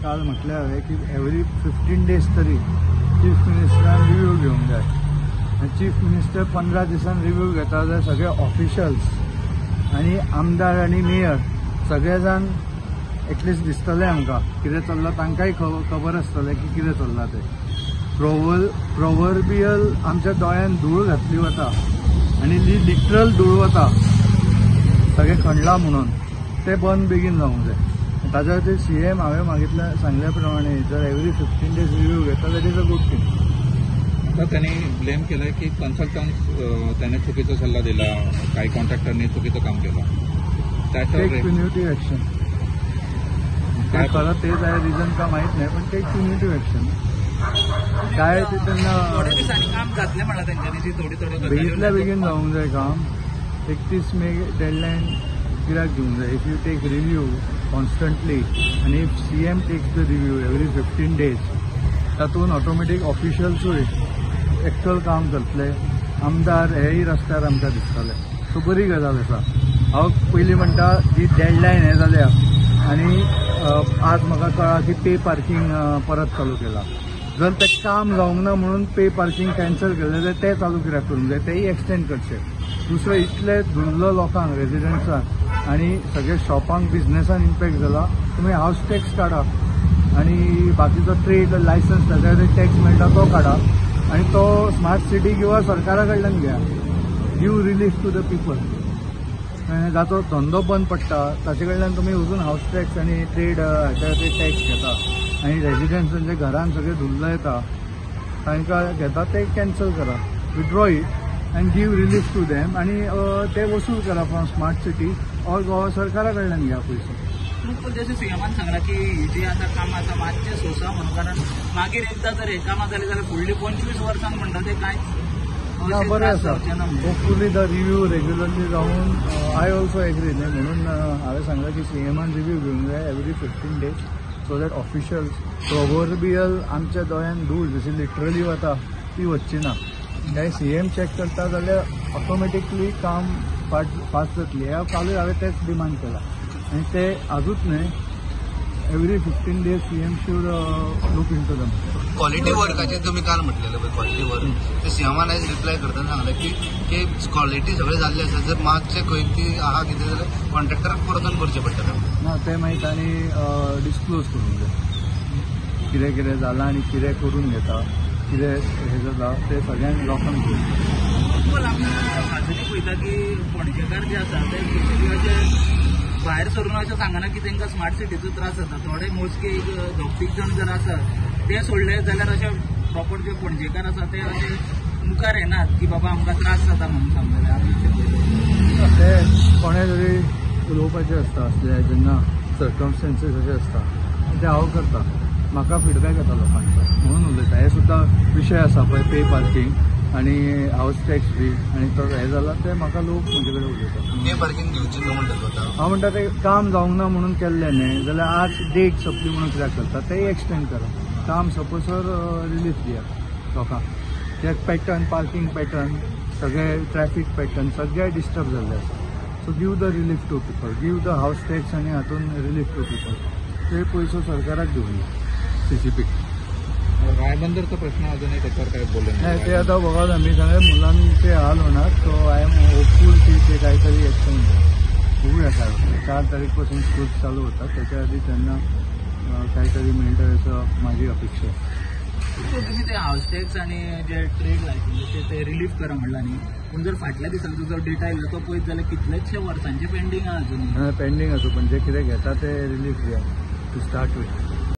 काल म्हटलें हांवें की एवरी 15 days तरी चीफ मिनिस्टरान रिव्यू घेवंक जाय. आनी चीफ मिनिस्टर 15 दिसान रिव्यू घेता जाल्यार सगळे ऑफिशल्स आनी आमदार आनी मेयर सगळे जाण एटलिस्ट दिसतले आमकां कितें चल्लां, तांकांय खबर आसतलें की कितें चल्लां तें. प्रोवर्बियल आमच्या दोळ्यान धूळ घातली वता आनी लिटरल धूळ वता सगळे खणला म्हणून ते बंद बेगीन जावंक जाय. ताच्या खातीर CM हांवें मागितलें सांगल्या प्रमाणे जर एवरी 15 days रिव्यू घेता that is a good thing. आता त्यांनी ब्लेम केलं की कन्सल्टंट त्याने चुकीचा सल्ला दिला, काही कॉन्ट्रॅक्टरने चुकीचं काम केलं. Take punitive action. काय खरं तेच आहे रिझन का माहीत नाही, पण टेक प्युनिटिव्ह ॲक्शन. काय ते त्यांना बेगीतल्या बेगीन जावंक जाय काम. 31 मे डेडलायन कित्याक दिवंक जाय. If you take review constantly आनी if CM takes the review every 15 days तातूंत ऑटोमॅटीक ऑफिशल्सूय एक्च्युअल काम करतले, आमदार हेय रस्त्यार आमकां दिसतले. सो बरी गजाल आसा. हांव पयलीं म्हणटा जी डेडलायन हें जाल्या आनी आज म्हाका कळ्ळां की पे पार्किंग परत चालू केलां. जर तें काम जावंक ना म्हणून पे पार्किंग कॅन्सल केलें जाल्यार तें चालू कित्याक करूंक जाय, तेंय एक्सटेंड करचें. दुसरें इतले धुल्लो लोकांक रेजिडेंट्सांक आनी सगळे शॉपांक बिझनेसान इम्पॅक्ट जाला. तुमी हावस टॅक्स काडा आनी बाकीचो ट्रेड लायसन्स ताच्या खातीर टॅक्स मेळटा तो काडा आनी तो स्मार्ट सिटी किंवा सरकारा कडल्यान घेया. Give relief to the people. जाचो धंदो बंद पडटा ताचे कडल्यान तुमी अजून हावस टॅक्स आनी ट्रेड हाच्या खातीर टॅक्स घेता आनी रेजिडेंट्सांच्या घरान सगळे धुल्ल येता तांकां घेता ते कॅन्सल करा. Withdraw it and give relief to them आणि ते वसूल करा फ्रॉम स्मार्ट सिटी और गोवा सरकारा कडल्यान घ्या पयशे. जशें सीएमान सांगला की जे आता काम आसा मातशें सोंसा म्हणून कारण मागीर एकदा जर हे कामां जालें जाल्यार फुडलीं 25 वर्सांक म्हणटा ते कांय बरें आसा. होपफुली द रिव्यू रेग्युलरली जावन आय ऑल्सो एग्री न्ही म्हणून हांवें सांगलां की CMान रिव्यू घेवंक जाय every 15 days so that officials proverbial आमच्या दोळ्यान धूळ जशी लिटरली वता ती वचची ना. काय CM चॅक करता जाल्यार ऑटोमॅटिकली काम फास्ट जातली. कालूय हांवें तेच डिमांड केला आनी ते आजूच न्हय every 15 days CM should look into them दम. क्वालिटी वर्काचे तुम्ही काल म्हटलेलं क्वालिटी वर्क ते CMान आयज रिप्लाय करतना सांगलें की क्वालिटी सगळें जाल्लें आसा. जर मातशें खंय ती आहा कितें जाल्यार कॉन्ट्रॅक्टराक परतून करचें पडटलें ना. ते मागीर तांणी डिस्क्लोज करूंक जाय कितें कितें जालां आनी कितें करून घेता कितें हें जाता ते सगळ्यांक लोकांक खाजगी पळयता की पणजेकार जे आसा ते अशें भायर सरून अशें सांगना की तांकां स्मार्ट सिटीचो त्रास जाता. थोडे मोजके 2-3 जण जर आसत ते सोडले जाल्यार अशें प्रॉपर जे पणजेकार आसा ते अशें मुखार येनात की बाबा आमकां त्रास जाता म्हणून सांगलेले. ते कोणें तरी उलोवपाचें आसता असले जेन्ना सर्कमस्टन्सीस अशें आसता ते हांव करता. म्हाका फिडबॅक येता लोकांचो म्हणून उलयता. हे सुद्दां विशय आसा पळय पे पार्किंग आनी हावस टॅक्स बी आनी तो हें जाला ते म्हाका लोक म्हजे कडेन उलयता. पे पार्किंग घेवची न्हू म्हणटा. हांव म्हणटा ते काम जावंक ना म्हणून केल्लें न्ही जाल्यार आज डेट सोंपली म्हणून कित्याक करता तेय एक्सटेंड करा. काम सोंपोसर रिलीफ दिया लोकांक. कित्याक पॅटर्न पार्किंग पॅटर्न सगळे ट्रॅफीक पॅटर्न सगळे डिस्टर्ब जाल्ले आसा. So give the relief to people. Give the house tax आनी हातून रिलीफ टू पीपल. ते पयसो सरकाराक दिवंक CCP. रायबंदरचा प्रश्न अजूनही त्याच्यावर काय बोलले नाही. ते आता बघा मी सगळ्या मुलांचे हाल होणार. सो आय एम होपफुल की ते काहीतरी ॲक्शन बघूया काय होतं. 4 तारीखपासून स्कूल चालू होतात त्याच्या आधी त्यांना काहीतरी मिळतं असं माझी अपेक्षा आहे. तुम्ही ते हाऊस टॅक्स आणि जे ट्रेड लायसन्स ते रिलीफ करा म्हणला न्ही पूण जर फाटल्या दिसांचो जर डेटा येयलो तो पळयत जाल्यार कितलेशे वर्सांचे पेंडींग आहा अजून. पेंडींग असो पण जे कितें घेता ते रिलीफ दिया टू स्टार्ट वीथ.